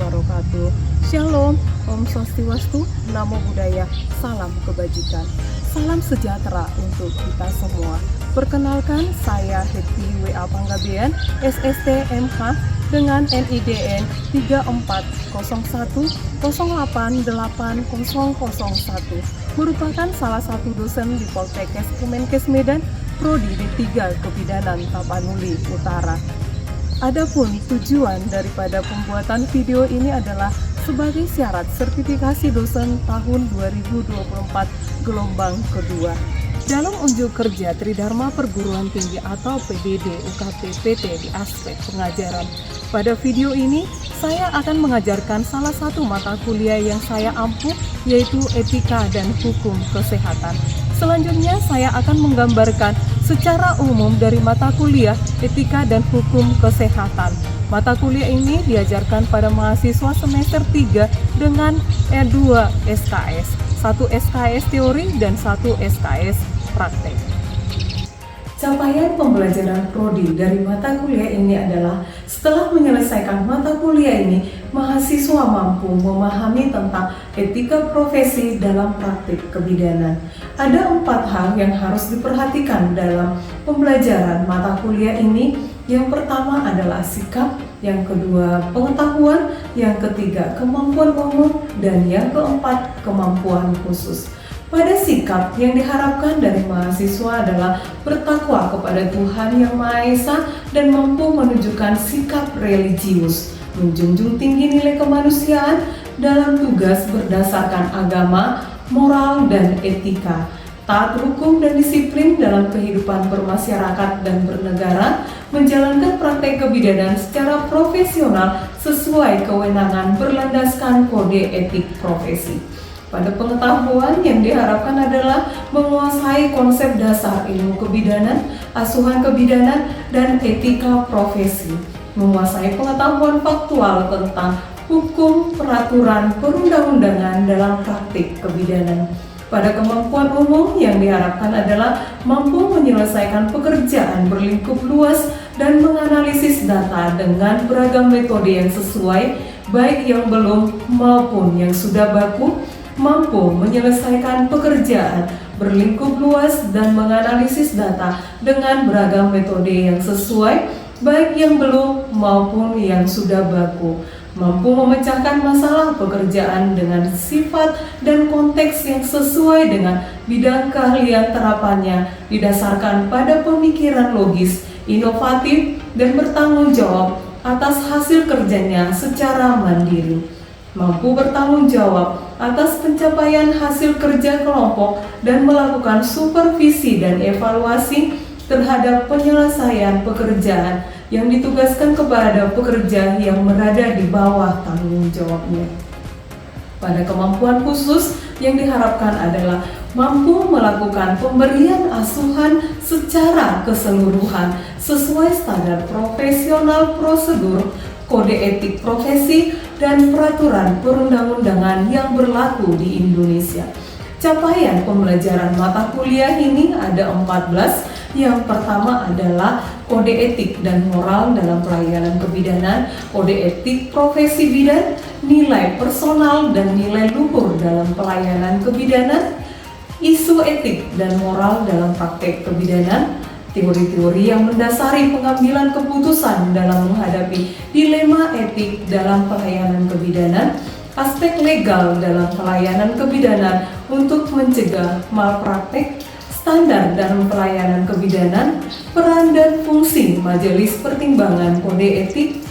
wabarakatuh. Shalom, Om Swastiastu, Namo Buddhaya, salam kebajikan, salam sejahtera untuk kita semua. Perkenalkan, saya Hetty W.A. Panggabean, SST MH dengan NIDN 3401088001, merupakan salah satu dosen di Poltekkes Kemenkes Medan, Prodi D3 Kebidanan Tapanuli Utara. Adapun tujuan daripada pembuatan video ini adalah sebagai syarat sertifikasi dosen tahun 2024 gelombang kedua. Dalam unjuk kerja Tridharma Perguruan Tinggi atau PBD UKT PT di aspek pengajaran, pada video ini saya akan mengajarkan salah satu mata kuliah yang saya ampuh, yaitu Etika dan Hukum Kesehatan. Selanjutnya saya akan menggambarkan secara umum dari mata kuliah Etika dan Hukum Kesehatan. Mata kuliah ini diajarkan pada mahasiswa semester 3 dengan 2 SKS, 1 SKS teori dan 1 SKS praktek. Capaian pembelajaran prodi dari mata kuliah ini adalah setelah menyelesaikan mata kuliah ini, mahasiswa mampu memahami tentang etika profesi dalam praktik kebidanan. Ada 4 hal yang harus diperhatikan dalam pembelajaran mata kuliah ini. Yang pertama adalah sikap, yang kedua pengetahuan, yang ketiga kemampuan umum, dan yang keempat kemampuan khusus. Pada sikap yang diharapkan dari mahasiswa adalah bertakwa kepada Tuhan Yang Maha Esa dan mampu menunjukkan sikap religius, menjunjung tinggi nilai kemanusiaan dalam tugas berdasarkan agama, moral, dan etika, taat hukum dan disiplin dalam kehidupan bermasyarakat dan bernegara, menjalankan praktek kebidanan secara profesional sesuai kewenangan berlandaskan kode etik profesi. Pada pengetahuan yang diharapkan adalah menguasai konsep dasar ilmu kebidanan, asuhan kebidanan, dan etika profesi, menguasai pengetahuan faktual tentang hukum, peraturan, perundang-undangan dalam praktik kebidanan. Pada kemampuan umum yang diharapkan adalah mampu menyelesaikan pekerjaan berlingkup luas dan menganalisis data dengan beragam metode yang sesuai, baik yang belum maupun yang sudah baku, mampu menyelesaikan pekerjaan berlingkup luas dan menganalisis data dengan beragam metode yang sesuai, baik yang belum maupun yang sudah baku, mampu memecahkan masalah pekerjaan dengan sifat dan konteks yang sesuai dengan bidang keahlian terapannya, didasarkan pada pemikiran logis, inovatif, dan bertanggung jawab atas hasil kerjanya secara mandiri, mampu bertanggung jawab atas pencapaian hasil kerja kelompok dan melakukan supervisi dan evaluasi terhadap penyelesaian pekerjaan yang ditugaskan kepada pekerja yang berada di bawah tanggung jawabnya. Pada kemampuan khusus yang diharapkan adalah mampu melakukan pemberian asuhan secara keseluruhan sesuai standar profesional prosedur, kode etik profesi, dan peraturan perundang-undangan yang berlaku di Indonesia. Capaian pembelajaran mata kuliah ini ada 14. Yang pertama adalah kode etik dan moral dalam pelayanan kebidanan, kode etik profesi bidan, nilai personal dan nilai luhur dalam pelayanan kebidanan, isu etik dan moral dalam praktek kebidanan, teori-teori yang mendasari pengambilan keputusan dalam menghadapi dilema etik dalam pelayanan kebidanan, aspek legal dalam pelayanan kebidanan untuk mencegah malpraktek, standar dalam pelayanan kebidanan, peran dan fungsi majelis pertimbangan kode etik,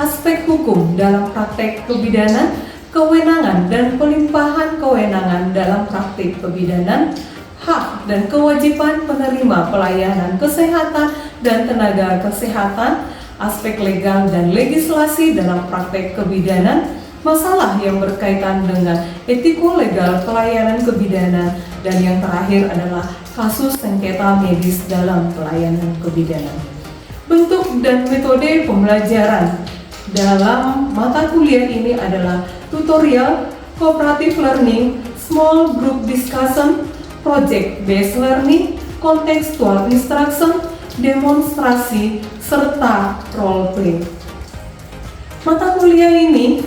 aspek hukum dalam praktek kebidanan, kewenangan dan pelimpahan kewenangan dalam praktik kebidanan, hak dan kewajiban penerima pelayanan kesehatan dan tenaga kesehatan, aspek legal dan legislasi dalam praktek kebidanan, masalah yang berkaitan dengan etiko-legal pelayanan kebidanan, dan yang terakhir adalah kasus sengketa medis dalam pelayanan kebidanan. Bentuk dan metode pembelajaran dalam mata kuliah ini adalah tutorial, cooperative learning, small group discussion, project-based learning, contextual instruction, demonstrasi, serta role play. Mata kuliah ini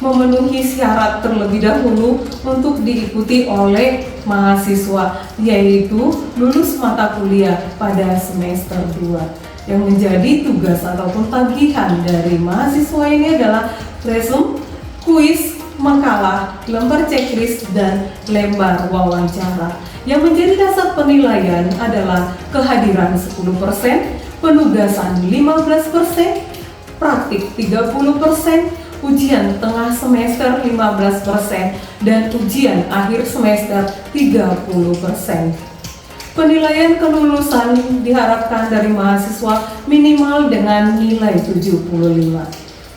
memenuhi syarat terlebih dahulu untuk diikuti oleh mahasiswa, yaitu lulus mata kuliah pada semester 2. Yang menjadi tugas ataupun tagihan dari mahasiswa ini adalah resume, kuis, makalah, lembar checklist, dan lembar wawancara. Yang menjadi dasar penilaian adalah kehadiran 10%, penugasan 15%, praktik 30%, ujian tengah semester 15%, dan ujian akhir semester 30%. Penilaian kelulusan diharapkan dari mahasiswa minimal dengan nilai 75.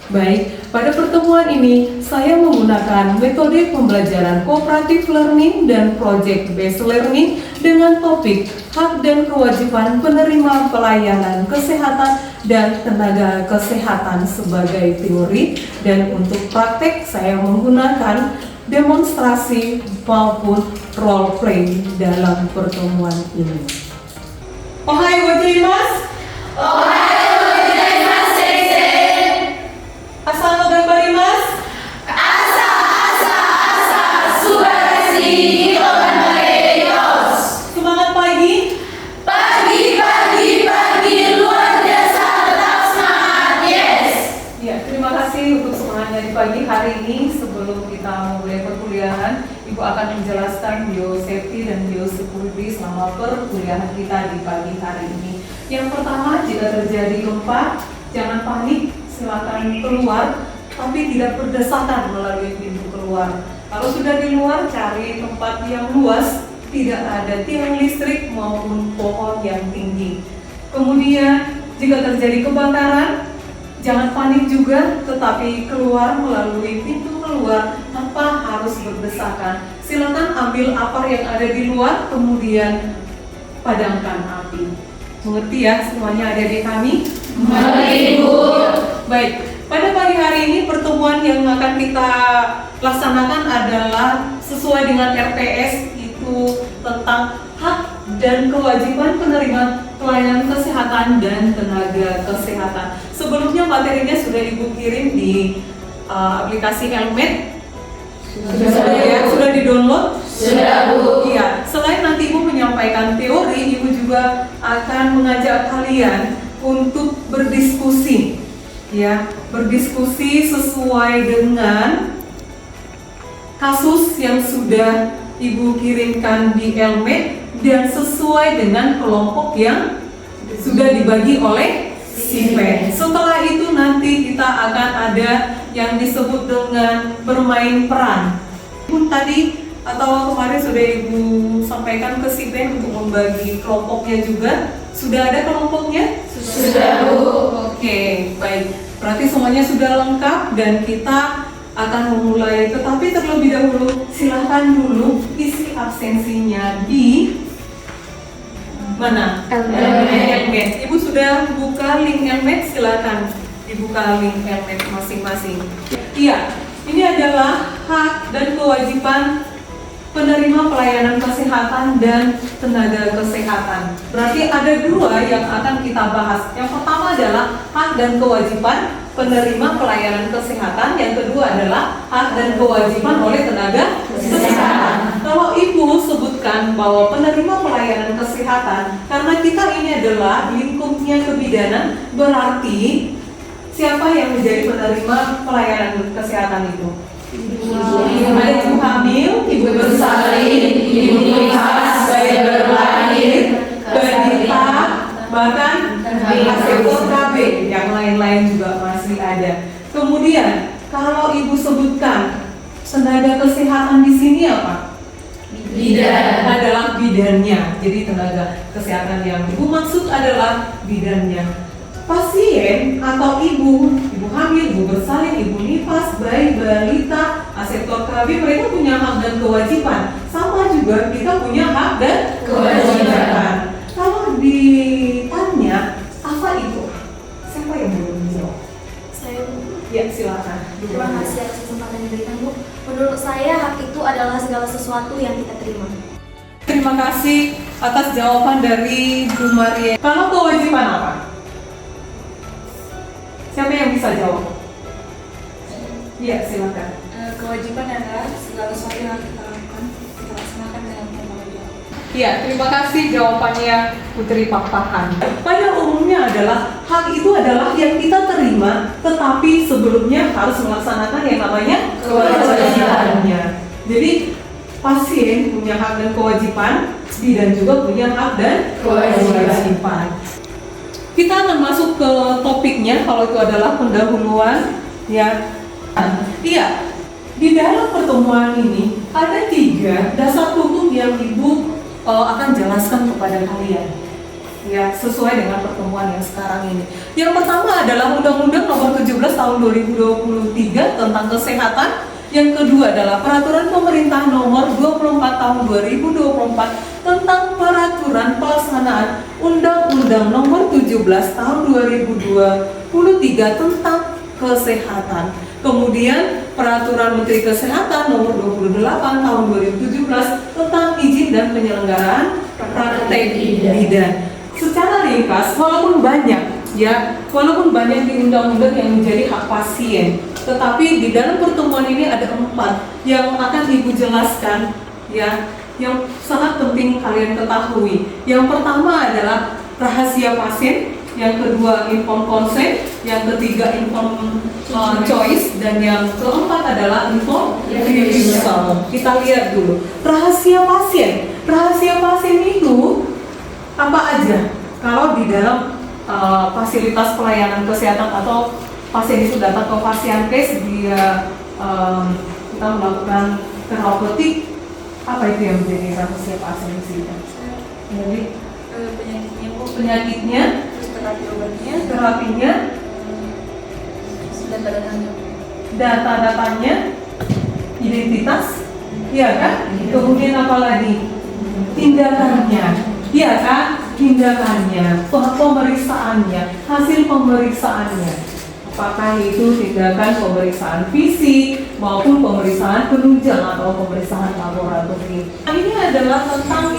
Baik, pada pertemuan ini saya menggunakan metode pembelajaran cooperative learning dan project based learning dengan topik hak dan kewajiban penerima pelayanan kesehatan dan tenaga kesehatan sebagai teori, dan untuk praktek saya menggunakan demonstrasi maupun role play dalam pertemuan ini. Ohayou gozaimasu. Ohayou gozaimasu, sensei. Asal no ganbarimasu. Asa, subarashi no ganbareros. Semangat pagi. Pagi, luar biasa, tetap semangat, yes. Ya, terima kasih untuk semangatnya di pagi hari ini. Sebelum kita mulai perkuliahan, Ibu akan menjelaskan biosafety dan biosecurity selama perkuliahan kita di pagi hari ini. Yang pertama, jika terjadi gempa, jangan panik, silakan keluar, tapi tidak berdesakan melalui pintu keluar. Kalau sudah di luar, cari tempat yang luas, tidak ada tiang listrik maupun pohon yang tinggi. Kemudian, jika terjadi kebakaran, jangan panik juga, tetapi keluar melalui pintu keluar tanpa harus berdesakan. Silakan ambil apar yang ada di luar, kemudian padamkan api. Mengerti ya semuanya adik-adik kami? Mengerti, Bu. Baik, pada pagi hari ini pertemuan yang akan kita laksanakan adalah sesuai dengan RPS, itu tentang hak dan kewajiban penerima pelayanan kesehatan dan tenaga kesehatan. Sebelumnya materinya sudah Ibu kirim di aplikasi Elmed. Sudah di-download? Sudah, Bu. Iya. Selain nanti Ibu menyampaikan teori, Ibu juga akan mengajak kalian untuk berdiskusi. Ya, berdiskusi sesuai dengan kasus yang sudah Ibu kirimkan di Elmed dan sesuai dengan kelompok yang sudah dibagi oleh SIPEN. Setelah itu nanti kita akan ada yang disebut dengan bermain peran. Tadi atau kemarin sudah Ibu sampaikan ke SIPEN untuk membagi kelompoknya juga. Sudah ada kelompoknya? Sudah, Bu. Oke, baik. Berarti semuanya sudah lengkap dan kita akan memulai. Tetapi terlebih dahulu silahkan dulu isi absensinya di mana? Elmed. Ibu sudah buka link Elmed, silakan dibuka link Elmed masing-masing. Iya, ini adalah hak dan kewajiban penerima pelayanan kesehatan dan tenaga kesehatan. Berarti ada dua yang akan kita bahas. Yang pertama adalah hak dan kewajiban penerima pelayanan kesehatan. Yang kedua adalah hak dan kewajiban oleh tenaga kesehatan. Kalau Ibu sebutkan bahwa penerima pelayanan kesehatan, karena kita ini adalah lingkupnya kebidanan, berarti siapa yang menjadi penerima pelayanan kesehatan itu? Ada ibu hamil, ibu bersalin, ibu nifas, bayi baru lahir, balita, bahkan sektor KB, yang lain-lain juga masih ada. Kemudian kalau ibu sebutkan tenaga kesehatan di sini apa? Bidan. Adalah bidannya. Jadi tenaga kesehatan yang ibu maksud adalah bidannya. Pasien atau ibu hamil, ibu bersalin, ibu nifas, bayi, balita, sektor KB, mereka punya hak dan kewajiban. Sama juga kita punya hak dan kewajiban. Kalau ditanya apa itu? Siapa yang belum menjawab? Saya, Bu. Ya, silakan. Terima kasih atas kesempatan yang diberikan, Bu. Menurut saya hak itu adalah segala sesuatu yang kita terima. Terima kasih atas jawaban dari Bu Maria. Kalau kewajiban apa? Siapa yang bisa jawab? Iya, silakan. Kewajiban adalah segala sesuatu yang kita lakukan, kita laksanakan dengan tanggung jawab. Iya, terima kasih jawabannya Putri Pakpahan. Pada umumnya adalah hak itu adalah yang kita terima, tetapi sebelumnya harus melaksanakan yang namanya kewajibannya. Jadi pasien punya hak dan kewajiban, bidan juga punya hak dan kewajiban. Kita akan masuk ke topiknya kalau itu adalah pendahuluan, ya. Iya, di dalam pertemuan ini ada 3 dasar hukum yang Ibu akan jelaskan kepada kalian, ya, sesuai dengan pertemuan yang sekarang ini. Yang pertama adalah Undang-Undang Nomor 17 Tahun 2023 tentang kesehatan. Yang kedua adalah Peraturan Pemerintah Nomor 24 Tahun 2024 tentang Peraturan Pelaksanaan Undang-Undang Nomor 17 Tahun 2023 tentang Kesehatan. Kemudian Peraturan Menteri Kesehatan Nomor 28 Tahun 2017 tentang izin dan penyelenggaraan praktek bidan. Secara ringkas, walaupun banyak di undang-undang yang menjadi hak pasien, tetapi di dalam pertemuan ini ada 4 yang akan Ibu jelaskan, ya, yang sangat penting kalian ketahui. Yang pertama adalah rahasia pasien, yang kedua informed consent, yang ketiga informed choice, dan yang keempat adalah informed refusal. Kita lihat dulu rahasia pasien. Rahasia pasien itu apa aja? Kalau di dalam fasilitas pelayanan kesehatan atau pasien itu datang ke Fasiankes, dia kita melakukan terapeutik, apa itu yang menjadi rahasia pasien di sini? Jadi penyakitnya, Terus terapi obatnya, terapinya, data-datanya, identitas, iya kan? Kemudian apa lagi? Tindakannya, iya kan? Tindakannya, pemeriksaannya, hasil pemeriksaannya. Apakah itu tindakan pemeriksaan fisik maupun pemeriksaan penunjang atau pemeriksaan laboratorium. Ini adalah tentang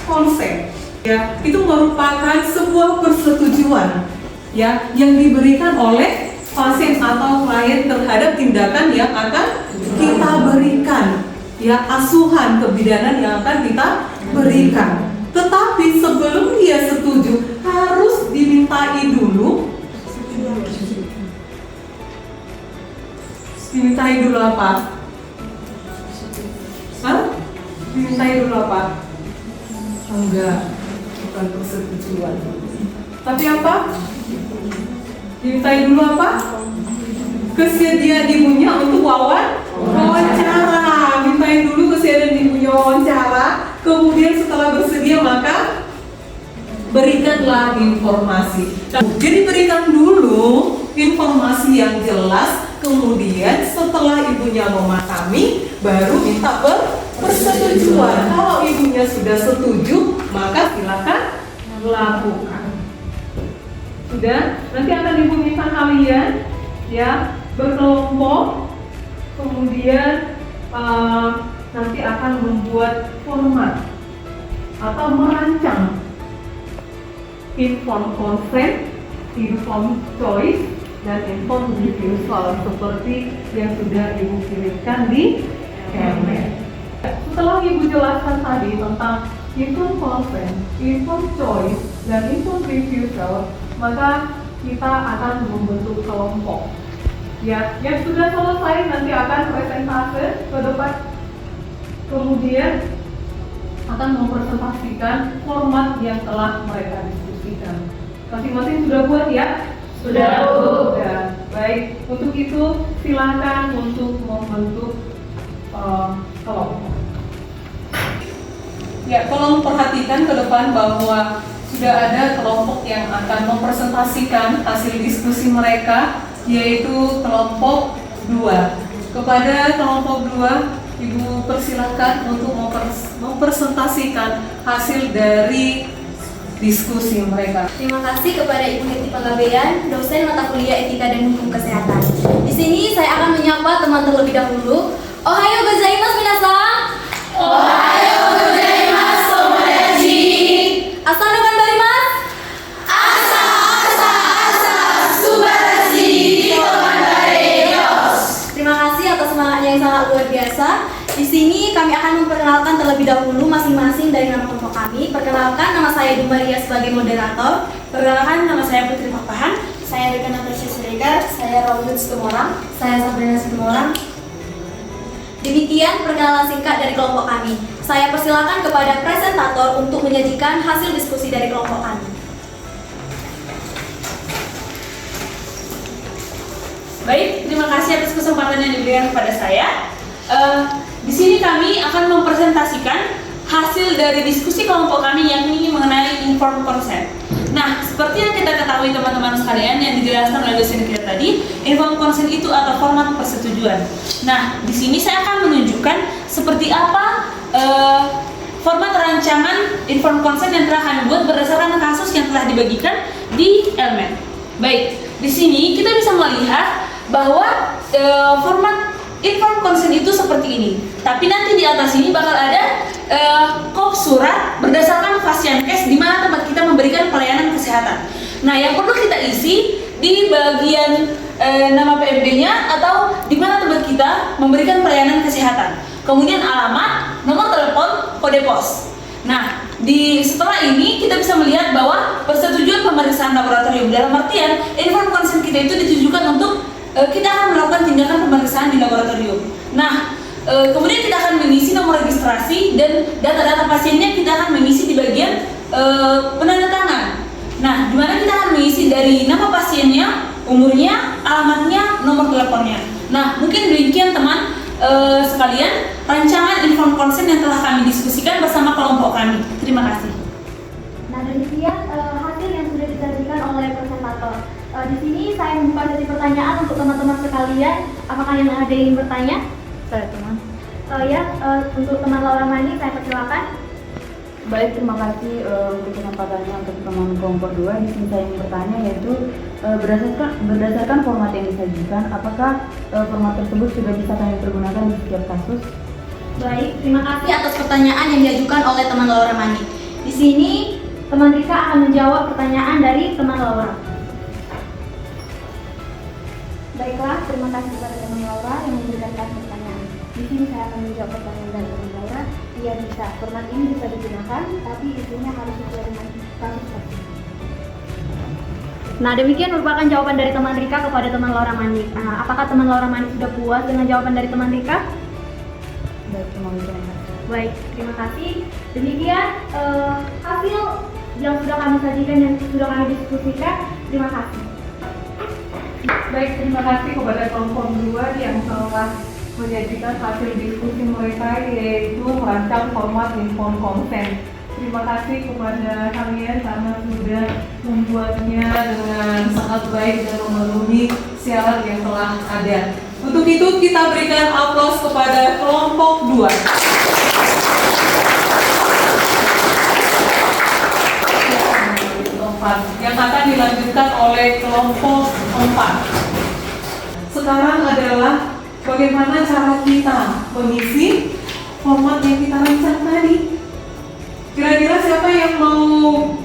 consent. Ya, itu merupakan sebuah persetujuan, ya, yang diberikan oleh pasien atau klien terhadap tindakan yang akan kita berikan, ya, asuhan kebidanan yang akan kita berikan. Tetapi sebelum dia setuju harus dimintai dulu. Dimintai dulu apa? Hah? Dimintai dulu apa? Enggak, bukan persetujuan. Tapi apa? Dimintai dulu apa? Kesediaan ibunya untuk wawancara. Mintain dulu kesediaan ibunya wawancara. Kemudian setelah bersedia maka berikanlah informasi. Jadi berikan dulu informasi yang jelas. Kemudian setelah ibunya memahami, baru minta persetujuan. Kalau ibunya sudah setuju, maka silakan lakukan. Sudah, nanti akan ibu minta kalian, ya, berkelompok. Kemudian nanti akan membuat format atau merancang informed consent, informed choice, dan informed refusal seperti yang sudah Ibu kirimkan di email. Setelah Ibu jelaskan tadi tentang informed consent, informed choice, dan informed refusal, maka kita akan membentuk kelompok. Ya, yang sudah selesai nanti akan presentase ke depan. Kemudian akan mempresentasikan format yang telah mereka diskusikan. Masing-masing sudah buat, ya? Sudah, Bu. Sudah. Baik, untuk itu silakan untuk membentuk kelompok. Ya, tolong perhatikan ke depan bahwa sudah ada kelompok yang akan mempresentasikan hasil diskusi mereka, yaitu kelompok 2. Kepada kelompok 2, Ibu persilakan untuk mempresentasikan hasil dari diskusi mereka. Terima kasih kepada Ibu Niti Panggabean, dosen mata kuliah Etika dan Hukum Kesehatan. Di sini saya akan menyapa teman terlebih dahulu. Ohayo gozaimasu minasan. Ohayo gozaimasu, tomodachi. Asal ganbarimasu. Asa, subarashi, ganbareyosu. yang sangat luar biasa. Di sini kami akan memperkenalkan terlebih dahulu masing-masing dari nama kelompok kami. Perkenalkan, nama saya Dumaria sebagai moderator. Perkenalkan, nama saya Putri Papahan. Saya Rika Natasha Siregar. Saya Raudut Situmorang. Saya Sabrina Situmorang. Demikian perkenalan singkat dari kelompok kami. Saya persilakan kepada presentator untuk menyajikan hasil diskusi dari kelompok kami. Baik, terima kasih atas kesempatan yang diberikan kepada saya. Di sini kami akan mempresentasikan hasil dari diskusi kelompok kami yang ini mengenai informed consent. Nah, seperti yang kita ketahui teman-teman sekalian yang dijelaskan oleh dosen kita tadi, informed consent itu atau format persetujuan. Nah, di sini saya akan menunjukkan seperti apa format rancangan informed consent yang telah kami buat berdasarkan kasus yang telah dibagikan di Elmed. Baik, di sini kita bisa melihat bahwa format informed consent itu seperti ini. Tapi nanti di atas ini bakal ada kop surat berdasarkan Fasiankes di mana tempat kita memberikan pelayanan kesehatan. Nah, yang perlu kita isi di bagian nama PMD-nya atau di mana tempat kita memberikan pelayanan kesehatan. Kemudian alamat, nomor telepon, kode pos. Nah, setelah ini kita bisa melihat bahwa persetujuan pemeriksaan laboratorium dalam artian informed consent kita itu ditujukan untuk kita akan melakukan tindakan pemeriksaan di laboratorium. Nah, kemudian kita akan mengisi nomor registrasi dan data-data pasiennya kita akan mengisi di bagian penandatangan. Nah, di mana kita akan mengisi dari nama pasiennya, umurnya, alamatnya, nomor teleponnya. Nah, mungkin demikian teman sekalian rancangan informed consent yang telah kami diskusikan bersama kelompok kami. Terima kasih. Nah, demikian hasil yang sudah disajikan oleh presentator. Di sini saya membuka sesi pertanyaan untuk teman-teman sekalian. Apakah yang ada yang ingin bertanya? Saya teman. Untuk teman Laura Mani, saya persilakan. Baik, terima kasih untuk kesempatannya untuk teman kelompok 2. Di sini saya ingin bertanya yaitu berdasarkan format yang disajikan, apakah format tersebut sudah bisa kami pergunakan di setiap kasus? Baik, terima kasih atas pertanyaan yang diajukan oleh teman Laura Mani. Di sini teman Rika akan menjawab pertanyaan dari teman Laura. Baiklah, terima kasih kepada teman Laura yang memberikan pertanyaan. Di sini saya akan menjawab pertanyaan dari teman Laura. Iya bisa, format ini bisa digunakan, tapi isinya harus sesuai dengan kasus tersebut. Nah, demikian merupakan jawaban dari teman Rika kepada teman Laura Mani. Nah, apakah teman Laura Mani sudah puas dengan jawaban dari teman Rika? Baik, terima kasih. Baik, terima kasih. Demikian hasil yang sudah kami sajikan dan sudah kami diskusikan. Terima kasih. Baik, terima kasih kepada kelompok 2 yang telah menyajikan hasil diskusi mereka yaitu merancang format informed consent. Terima kasih kepada kalian karena sudah membuatnya dengan sangat baik dan memenuhi syarat yang telah ada. Untuk itu kita berikan aplaus kepada kelompok 2. Yang akan dilanjutkan oleh kelompok 4. Sekarang adalah bagaimana cara kita mengisi format yang kita rancang tadi. Kira-kira siapa yang mau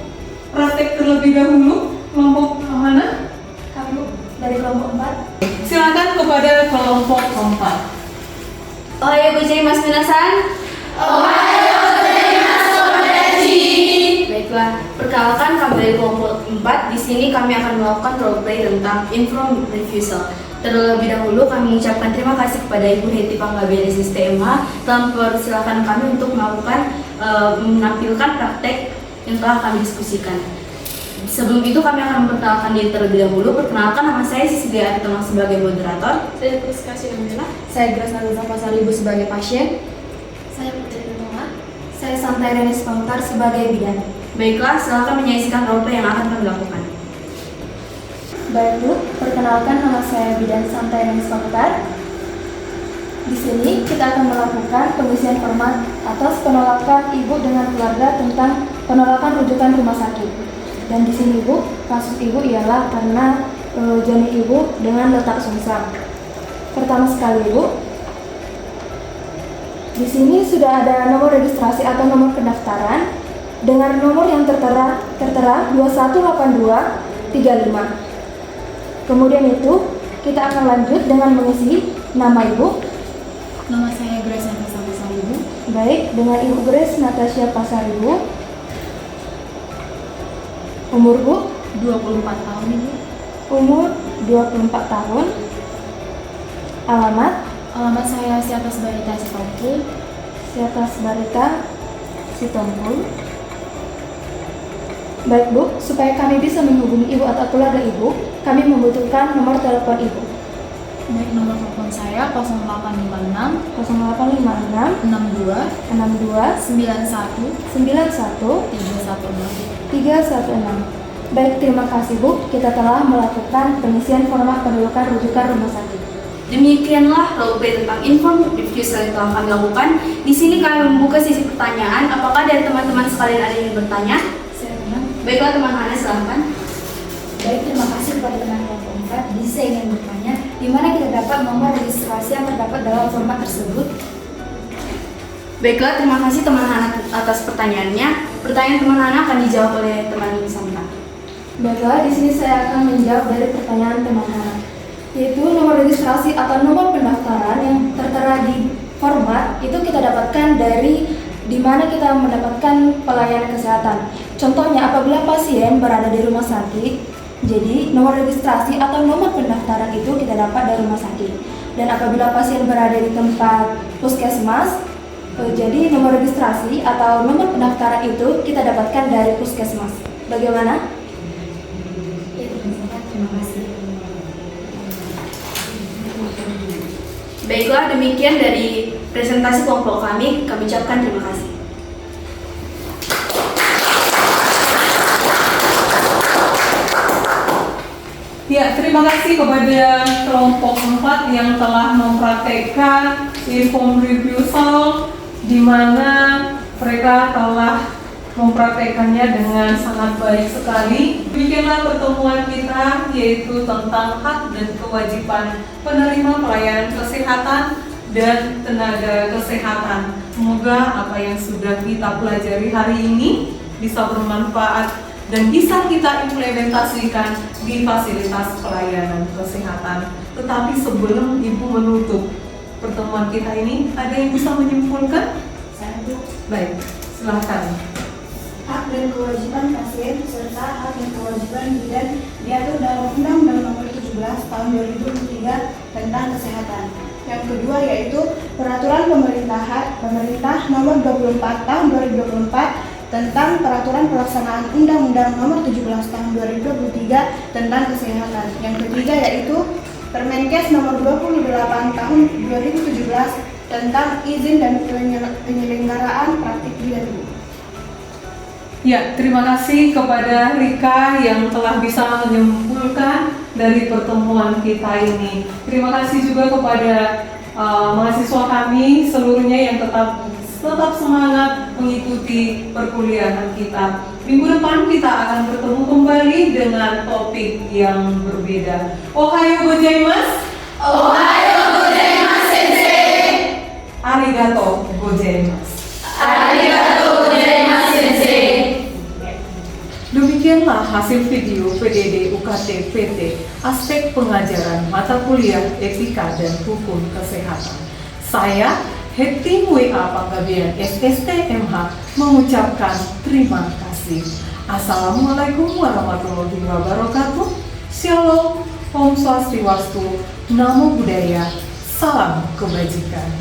praktek terlebih dahulu? Kelompok mana? Kami dari kelompok 4. Silakan kepada kelompok 4. Ohayo gozaimasu minasan. Ohayo gozaimasu koreji. Baiklah, perkenalkan kami dari kelompok 4. Di sini kami akan melakukan roleplay tentang informed refusal. Terlebih dahulu kami mengucapkan terima kasih kepada Ibu Heti Panggabean SSTMH telah mempersilahkan kami untuk menampilkan praktek yang telah kami diskusikan. Sebelum itu kami akan memperkenalkan diri terlebih dahulu. Perkenalkan, nama saya Sisilia Aritonang sebagai moderator. Saya Priskasi Namila. Saya Grace Naruza Pasaribu sebagai pasien. Saya Putri Nunga. Saya Santai Renes Pangkar sebagai bidan. Baiklah, silakan menyaksikan roleplay yang akan kami lakukan. Baik Bu, perkenalkan nama saya Bidan Santai Renes Pangkar. Di sini kita akan melakukan pengisian format atas penolakan ibu dengan keluarga tentang penolakan rujukan rumah sakit. Dan di sini Bu, kasus ibu ialah karena janin ibu dengan letak sungsang. Pertama sekali Bu, di sini sudah ada nomor registrasi atau nomor pendaftaran dengan nomor yang tertera 218235. Kemudian itu kita akan lanjut dengan mengisi nama ibu, Nama saya Grace Natasha Pasaribu. Baik, dengan Ibu Grace Natasha Pasaribu. Umur Bu? 24 tahun Ibu. Umur 24 tahun. Alamat? Alamat saya Siatas Barita Sitongkul. Siatas Barita Sitongkul. Baik Bu, supaya kami bisa menghubungi Ibu atau keluarga Ibu, kami membutuhkan nomor telepon Ibu. Baik, nomor telepon saya 0856 0856 62 62 91 91 316. Baik, terima kasih Bu. Kita telah melakukan pengisian format pendudukan rujukan rumah sakit. Demikianlah roleplay tentang informed refusal yang telah kami lakukan. Di sini kami membuka sesi pertanyaan. Apakah dari teman-teman sekalian ada yang bertanya? Baiklah teman Hana, silahkan. Baik, terima kasih kepada teman kelompok 4. Jadi saya ingin bertanya, di mana kita dapat nomor registrasi yang terdapat dalam format tersebut? Baiklah, terima kasih teman Hana atas pertanyaannya. Pertanyaan teman Hana akan dijawab oleh teman Samta. Baiklah, di sini saya akan menjawab dari pertanyaan teman Hana, yaitu nomor registrasi atau nomor pendaftaran yang tertera di format itu kita dapatkan dari di mana kita mendapatkan pelayanan kesehatan. Contohnya, apabila pasien berada di rumah sakit, jadi nomor registrasi atau nomor pendaftaran itu kita dapat dari rumah sakit. Dan apabila pasien berada di tempat puskesmas, jadi nomor registrasi atau nomor pendaftaran itu kita dapatkan dari puskesmas. Bagaimana? Terima kasih. Baiklah, demikian dari presentasi kelompok kami ucapkan terima kasih. Ya, terima kasih kepada kelompok 4 yang telah mempraktekkan informed refusal, di mana mereka telah mempraktekannya dengan sangat baik sekali. Demikianlah pertemuan kita, yaitu tentang hak dan kewajiban penerima pelayanan kesehatan dan tenaga kesehatan. Semoga apa yang sudah kita pelajari hari ini bisa bermanfaat dan bisa kita implementasikan di fasilitas pelayanan kesehatan. Tetapi sebelum Ibu menutup pertemuan kita ini, ada yang bisa menyimpulkan? Baik, silakan. Hak dan kewajiban pasien serta hak dan kewajiban bidan diatur dalam Undang-Undang Nomor 17 Tahun 2003 tentang Kesehatan. Yang kedua yaitu Peraturan Pemerintah Nomor 24 Tahun 2024 tentang Peraturan Pelaksanaan Undang-Undang Nomor 17 Tahun 2023 tentang Kesehatan. Yang ketiga yaitu Permenkes Nomor 28 Tahun 2017 tentang izin dan penyelenggaraan praktik bidan. Ya, terima kasih kepada Rika yang telah bisa menyimpulkan dari pertemuan kita ini. Terima kasih juga kepada mahasiswa kami seluruhnya yang tetap semangat mengikuti perkuliahan kita. Minggu depan kita akan bertemu kembali dengan topik yang berbeda. Ohayo gozaimasu. Ohayo gozaimasu, sensei. Arigatou gozaimasu. Arigatou gozaimasu, sensei. Demikianlah hasil video PDD UKT PT Aspek Pengajaran Mata Kuliah Etika dan Hukum Kesehatan. Saya Hetty WA Panggabean SSTMH mengucapkan terima kasih. Assalamualaikum warahmatullahi wabarakatuh. Shalom, Om Swastiwastu, Namo Buddhaya, salam kebajikan.